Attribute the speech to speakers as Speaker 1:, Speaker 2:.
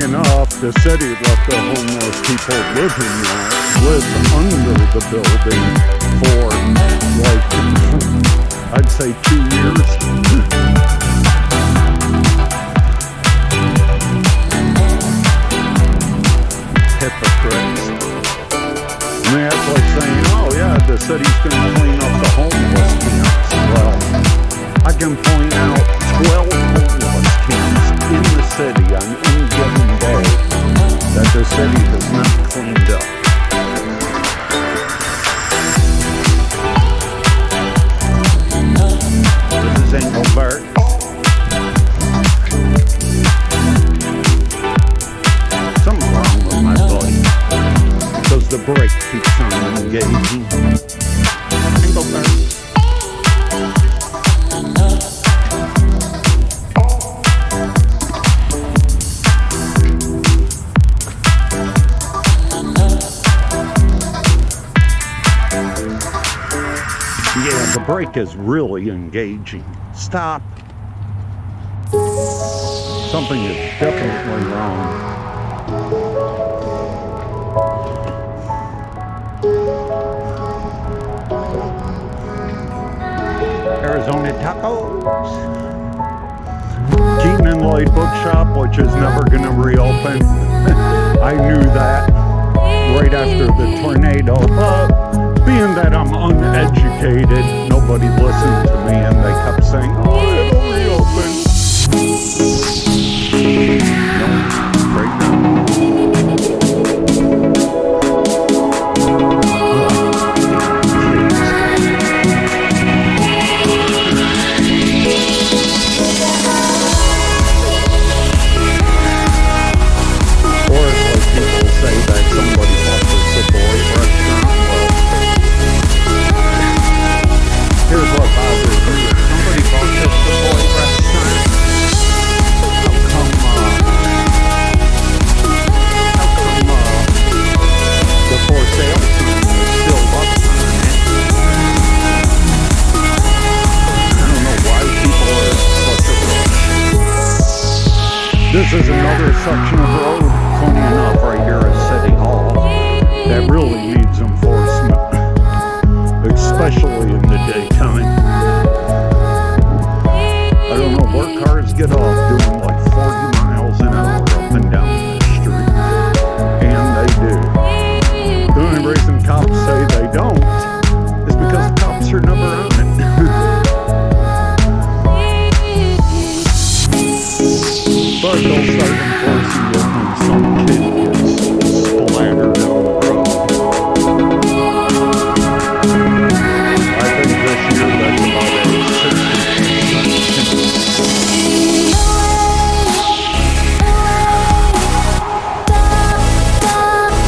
Speaker 1: enough, the city let the homeless people live under the building for, like, I'd say 2 years. Hypocrites. I mean, that's like saying, oh yeah, the city's going to clean up the homeless camps. Well, I can point out 12 homeless camps in the city on any given day that the city has not cleaned up. This is Engelbert. Something's wrong with my bike because the brake keeps on engaging. Engelbert. Yeah, the brake is really engaging. Stop. Something is definitely wrong. Arizona tacos. Keaton and Lloyd Bookshop, which is never going to reopen. I knew that right after the tornado, but being that I'm uneducated, nobody listened to me and they kept saying, oh, it'll reopen. No, right now. Or it's like people say that somebody bought the Savoy restaurant. Here's what bothers me. Somebody bought this Savoy restaurant. How come the for sale sign is still up on it? I don't know why people are such a rush. This is another section of road, funny enough, right here at City Hall, that really needs enforcement. Especially in the daytime. I don't know where cars get off doing like 40 miles an hour up and down the street. And they do. The only reason cops say they don't is because the cops are never on it. But they'll start enforcing